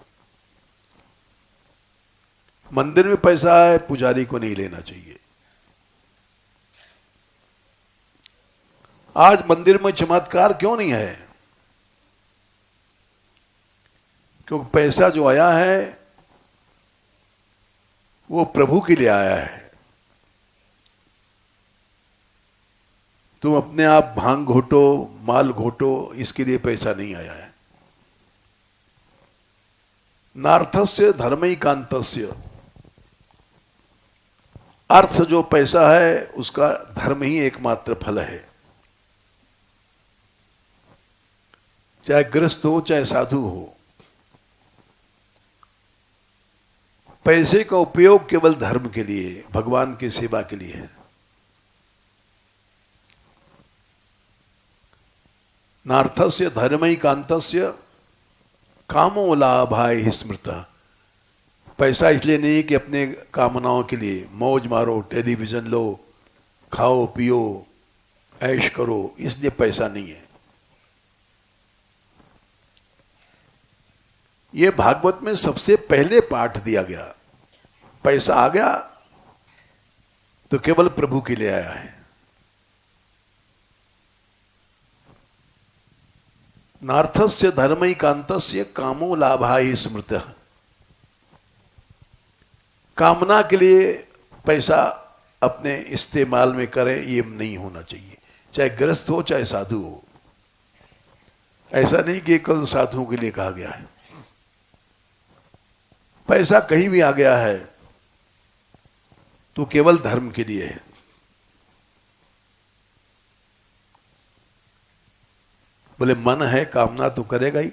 मंदिर में पैसा है, पुजारी को नहीं लेना चाहिए। आज मंदिर में चमत्कार क्यों नहीं है? क्योंकि पैसा जो आया है वो प्रभु के लिए आया है। तुम अपने आप भांग घोटो, माल घोटो, इसके लिए पैसा नहीं आया है। नार्थस्य धर्मैकांतस्य, अर्थ जो पैसा है उसका धर्म ही एकमात्र फल है। चाहे गृहस्थ हो, चाहे साधु हो, पैसे का उपयोग केवल धर्म के लिए, भगवान की सेवा के लिए है। नार्थस्य धर्मैकांतस्य कामो लाभाय स्मृता, पैसा इसलिए नहीं कि अपने कामनाओं के लिए मौज मारो, टेलीविजन लो, खाओ पियो, ऐश करो, इसलिए पैसा नहीं है। ये भागवत में सबसे पहले पाठ दिया गया। पैसा आ गया तो केवल प्रभु के लिए आया है। नार्थस्य धर्मैकांतस्य कामो लाभाय स्मृतः, कामना के लिए पैसा अपने इस्तेमाल में करें, ये नहीं होना चाहिए। चाहे गृहस्थ हो, चाहे साधु हो। ऐसा नहीं कि कल साधुओं के लिए कहा गया है। पैसा कहीं भी आ गया है तो केवल धर्म के लिए है। बोले मन है, कामना तो करेगा ही।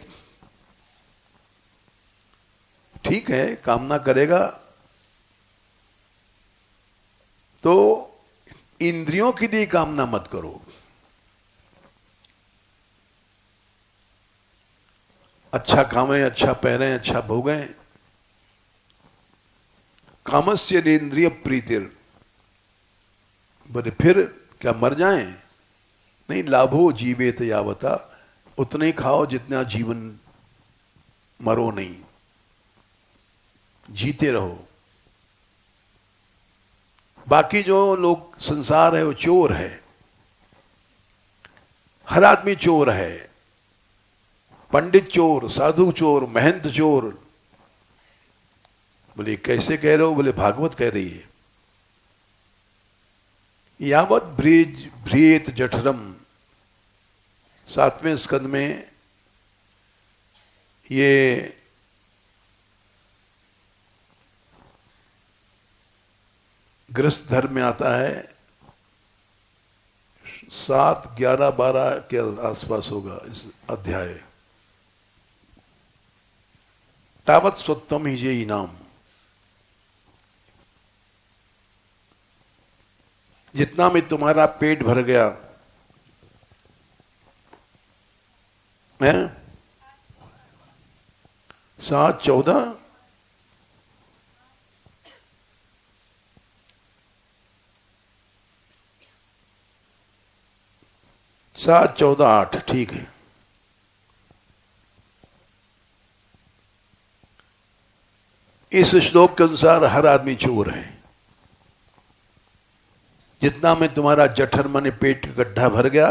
ठीक है, कामना करेगा तो इंद्रियों के लिए कामना मत करो। अच्छा खावें, अच्छा पहनें, अच्छा भोगें। कामस्य इंद्रिय प्रीतिर, बोले फिर क्या मर जाएं? नहीं, लाभो जीवेत यावता, उतने ही खाओ जितना जीवन, मरो नहीं, जीते रहो। बाकी जो लोग संसार है वो चोर है। हर आदमी चोर है। पंडित चोर, साधु चोर, महंत चोर। बोले कैसे कह रहे हो? बोले भागवत कह रही है। यावत ब्रीज भ्रियेत जठरम, 7वें स्कंद में ये गृहस्थ धर्म में आता है। 7, 11, 12 के आसपास होगा इस अध्याय। तावत स्वत्तम ही जे इनाम, जितना में तुम्हारा पेट भर गया है। 7, 14, 7, 14, 8, ठीक है। इस श्लोक के अनुसार हर आदमी चोर है। जितना में तुम्हारा जठर माने पेट गड्ढा भर गया,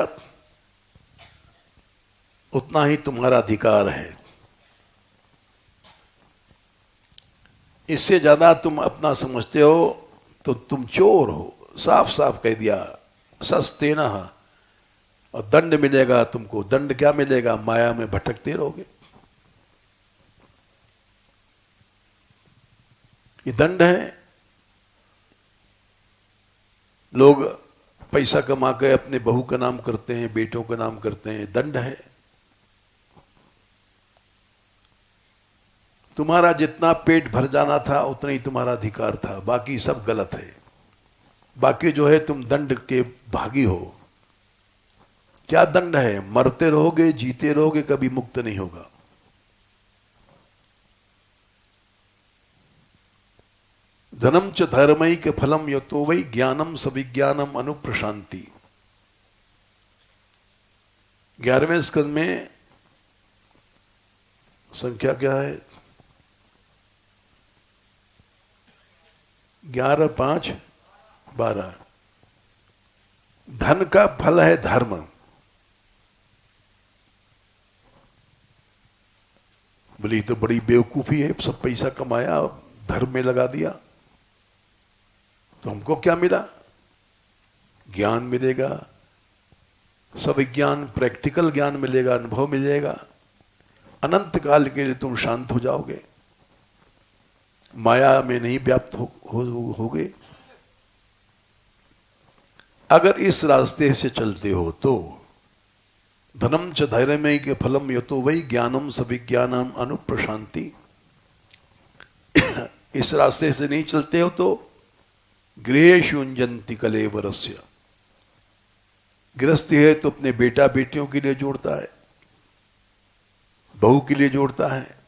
उतना ही तुम्हारा अधिकार है। इससे ज्यादा तुम अपना समझते हो तो तुम चोर हो। साफ साफ कह दिया, सस्तेना, और दंड मिलेगा तुमको। दंड क्या मिलेगा? माया में भटकते रहोगे। ये दंड है। लोग पैसा कमा के अपने बहू का नाम करते हैं, बेटों का नाम करते हैं, दंड है। तुम्हारा जितना पेट भर जाना था उतना ही तुम्हारा अधिकार था, बाकी सब गलत है। बाकी जो है तुम दंड के भागी हो। क्या दंड है? मरते रहोगे, जीते रहोगे, कभी मुक्त नहीं होगा। धनम च धर्मई के फलम यतो वै ज्ञानम सविज्ञानम अनुप्रशांति। 11वें स्कंद में संख्या क्या है? 11, 5, 12। धन का फल है धर्म। बोली तो बड़ी बेवकूफी है, सब पैसा कमाया धर्म में लगा दिया, तो हमको क्या मिला? ज्ञान मिलेगा, सविज्ञान, प्रैक्टिकल ज्ञान मिलेगा, अनुभव मिलेगा। अनंत काल के लिए तुम शांत हो जाओगे, माया में नहीं व्याप्त होगे। अगर इस रास्ते से चलते हो तो धनम च धैर्यमय के फलम यतो वै ज्ञानम सविज्ञानम अनुप्रशांति। इस रास्ते से नहीं चलते हो तो गृहेषु युञ्जन्ति कलेवरस्य। गृहस्थी है तो अपने बेटा बेटियों के लिए जोड़ता है, बहू के लिए जोड़ता है।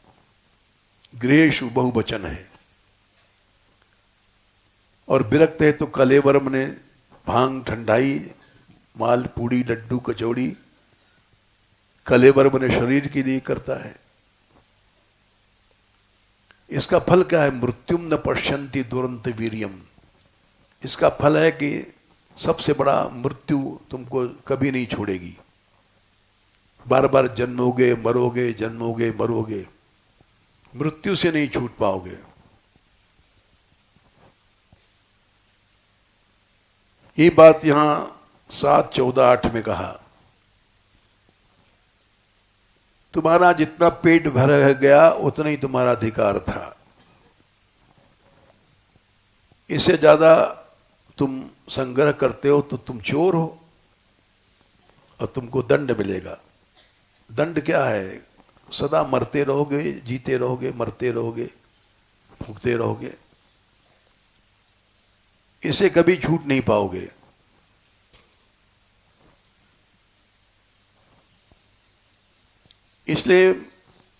गृहेषु बहुवचन है। और विरक्त है तो कलेवर ने भांग, ठंडाई, माल पूड़ी, लड्डू, कचौड़ी, कलेवर बने शरीर के लिए करता है। इसका फल क्या है? मृत्युम न पश्यन्ति दुरंत वीर्यम। इसका फल है कि सबसे बड़ा मृत्यु तुमको कभी नहीं छोड़ेगी। बार बार जन्मोगे मरोगे, जन्मोगे मरोगे, मृत्यु से नहीं छूट पाओगे। ये बात यहां 7, 14, 8 में कहा। तुम्हारा जितना पेट भर गया उतना ही तुम्हारा अधिकार था। इससे ज्यादा तुम संग्रह करते हो तो तुम चोर हो और तुमको दंड मिलेगा। दंड क्या है? सदा मरते रहोगे, जीते रहोगे, मरते रहोगे, फूकते रहोगे। इसे कभी छूट नहीं पाओगे। इसलिए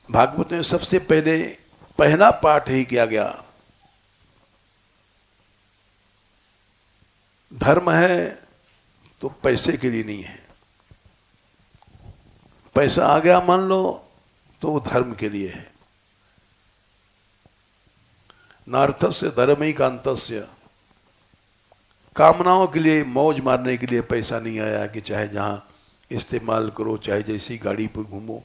भागवत में सबसे पहला पाठ ही किया गया। धर्म है तो पैसे के लिए नहीं है। पैसा आ गया मान लो तो वो धर्म के लिए है। नार्थस्य धर्मैकान्तस्य। कामनाओं के लिए, मौज मारने के लिए पैसा नहीं आया कि चाहे जहां इस्तेमाल करो, चाहे जैसी गाड़ी पर घूमो।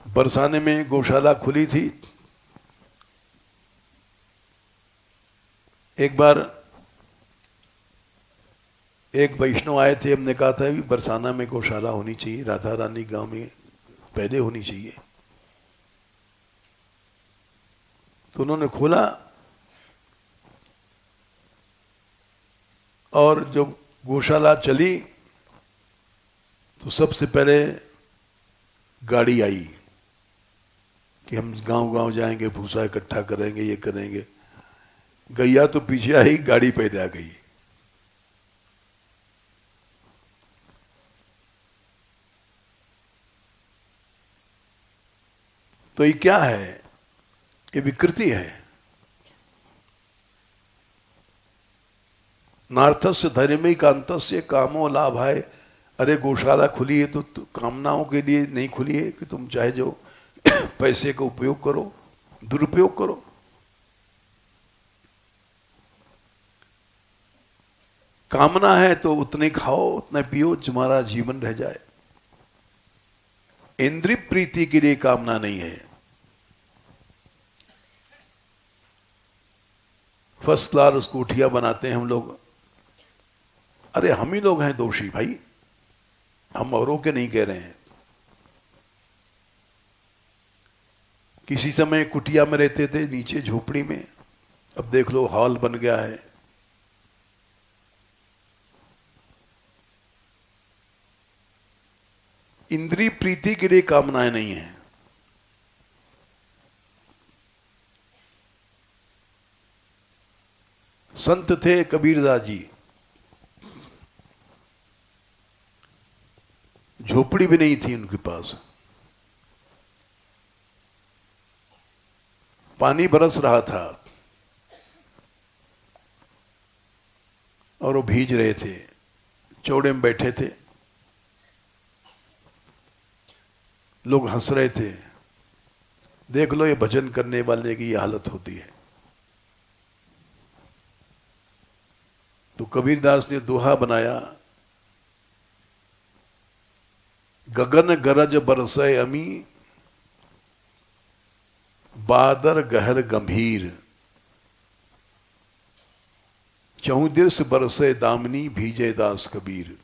बरसाने में गौशाला खुली थी। एक बार एक वैष्णव आए थे, हमने कहा था कि बरसाना में गौशाला होनी चाहिए, राधा रानी गांव में पहले होनी चाहिए। तो उन्होंने खोला और जब गौशाला चली तो सबसे पहले गाड़ी आई कि हम गांव-गांव जाएंगे, भूसा इकट्ठा करेंगे, ये करेंगे। गैया तो पीछे आई, गाड़ी पहले आ गई। तो ये क्या है? ये विकृति है। नार्थस्य धर्मैकान्तस्य कामो लाभाय। अरे गौशाला खुली है तो कामनाओं के लिए नहीं खुली है कि तुम चाहे जो पैसे का उपयोग करो, दुरुपयोग करो। कामना है तो उतने खाओ, उतने पियो, तुम्हारा जीवन रह जाए। इंद्रिय प्रीति के लिए कामना नहीं है। फर्स्ट क्लास स्कूटियां बनाते हैं हम लोग। अरे हम ही लोग हैं दोषी भाई, हम औरों के नहीं कह रहे हैं। किसी समय कुटिया में रहते थे, नीचे झोपड़ी में, अब देख लो हॉल बन गया है। इंद्रिय प्रीति के लिए कामनाएं नहीं है। संत थे कबीरदास जी, झोपड़ी भी नहीं थी उनके पास, पानी बरस रहा था और वो भीज रहे थे, चौड़े में बैठे थे, लोग हंस रहे थे। देख लो ये भजन करने वाले की ये हालत होती है। तो कबीरदास ने दोहा बनाया, गगन गरज बरसै अमी, बादर गहर गंभीर, चौदिर्स बरसे दामनी, भीजे दास कबीर।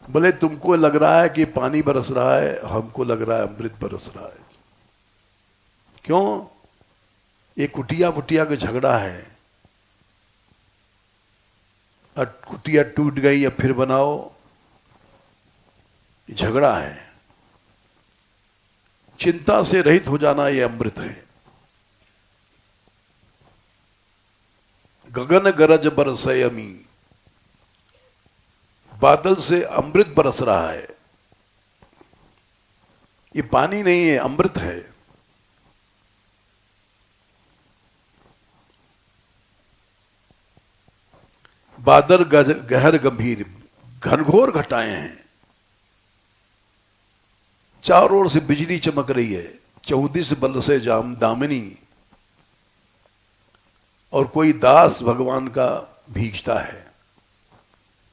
बोले तुमको लग रहा है कि पानी बरस रहा है, हमको लग रहा है अमृत बरस रहा है। क्यों? ये कुटिया पुटिया का झगड़ा है। और कुटिया टूट गई, अब फिर बनाओ, झगड़ा है। चिंता से रहित हो जाना ये अमृत है। गगन गरज बरसै अमी, बादल से अमृत बरस रहा है। ये पानी नहीं है, अमृत है। बादल गहर गंभीर, घनघोर घटाएं हैं, चारों ओर से बिजली चमक रही है, 14 बल से जाम दामिनी, और कोई दास भगवान का भीगता है।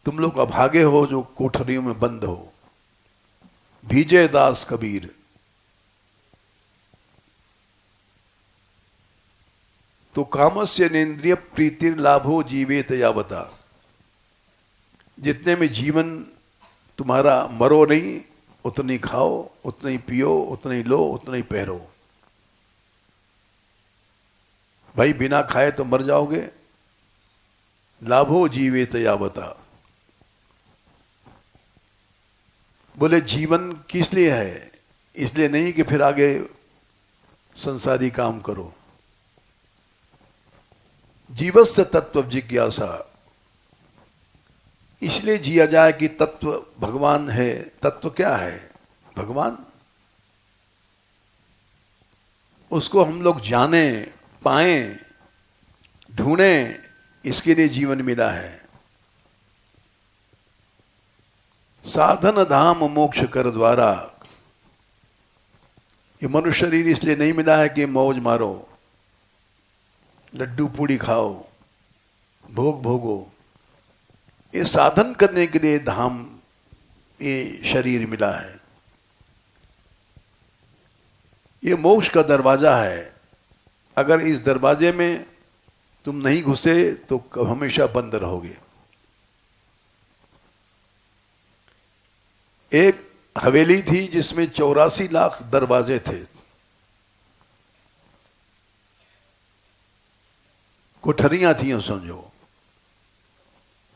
तुम लोग अभागे हो जो कोठरियों में बंद हो, भीजे दास कबीर। तो कामस्य नेन्द्रिय प्रीतिर लाभो जीवेत यावता, जितने में जीवन तुम्हारा, मरो नहीं, उतनी खाओ, उतना ही पियो, उतना ही लो, उतना ही पहरो। भाई बिना खाए तो मर जाओगे। लाभो जीवेत यावता। बोले जीवन किस लिए है? इसलिए नहीं कि फिर आगे संसारी काम करो। जीवस्य तत्व जिज्ञासा, इसलिए जिया जाए कि तत्व भगवान है। तत्व क्या है? भगवान। उसको हम लोग जाने, पाएं, ढूंढें, इसके लिए जीवन मिला है। साधन धाम मोक्ष कर द्वारा। ये मनुष्य शरीर इसलिए नहीं मिला है कि मौज मारो, लड्डू पूड़ी खाओ, भोग भोगो। ये साधन करने के लिए धाम, ये शरीर मिला है। ये मोक्ष का दरवाजा है। अगर इस दरवाजे में तुम नहीं घुसे तो हमेशा बंद रहोगे। एक हवेली थी जिसमें 84 लाख दरवाजे थे। कोठरियां थी समझो।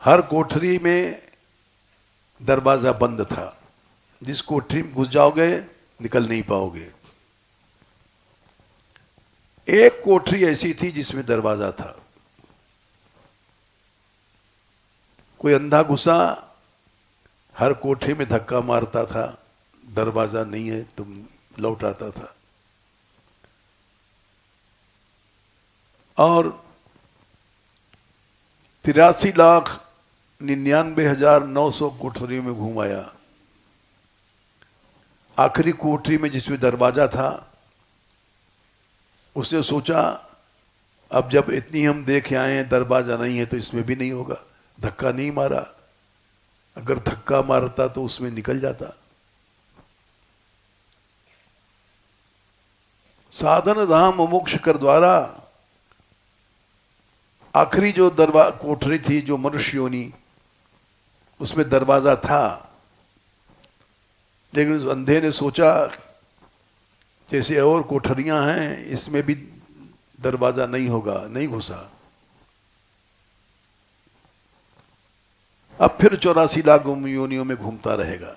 हर कोठरी में दरवाजा बंद था। जिस कोठरी में घुस जाओगे निकल नहीं पाओगे। एक कोठरी ऐसी थी जिसमें दरवाजा था। कोई अंधा घुसा, हर कोठरी में धक्का मारता था, दरवाजा नहीं है, तुम लौट आता था। और 83,99,900 कोठरियों में घूम आया। आखिरी कोठरी में जिसमें दरवाजा था, उसने सोचा अब जब इतनी हम देख आए हैं, दरवाजा नहीं है तो इसमें भी नहीं होगा। धक्का नहीं मारा, अगर धक्का मारता तो उसमें निकल जाता। साधन धाम मोक्ष कर द्वारा, आखिरी जो कोठरी थी, जो मनुष्य योनि, उसमें दरवाजा था, लेकिन उस अंधे ने सोचा जैसे और कोठरियां हैं, इसमें भी दरवाजा नहीं होगा, नहीं घुसा। अब फिर 84 लाख योनियों में घूमता रहेगा।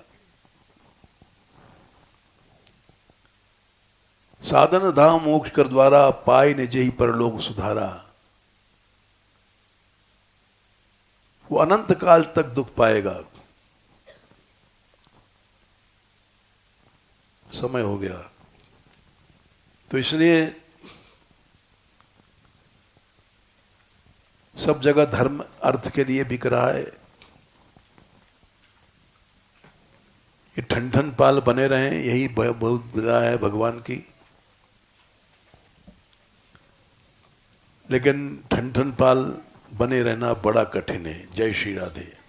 साधन धाम मोक्ष कर द्वारा, पाए ने जेहि परलोक सुधारा। वो अनंत काल तक दुख पाएगा। समय हो गया, तो इसलिए सब जगह धर्म अर्थ के लिए बिक रहा है। ये ठन पाल बने रहे, यही बहुत विदा है भगवान की। लेकिन ठन पाल बने रहना बड़ा कठिन है। जय श्री राधे।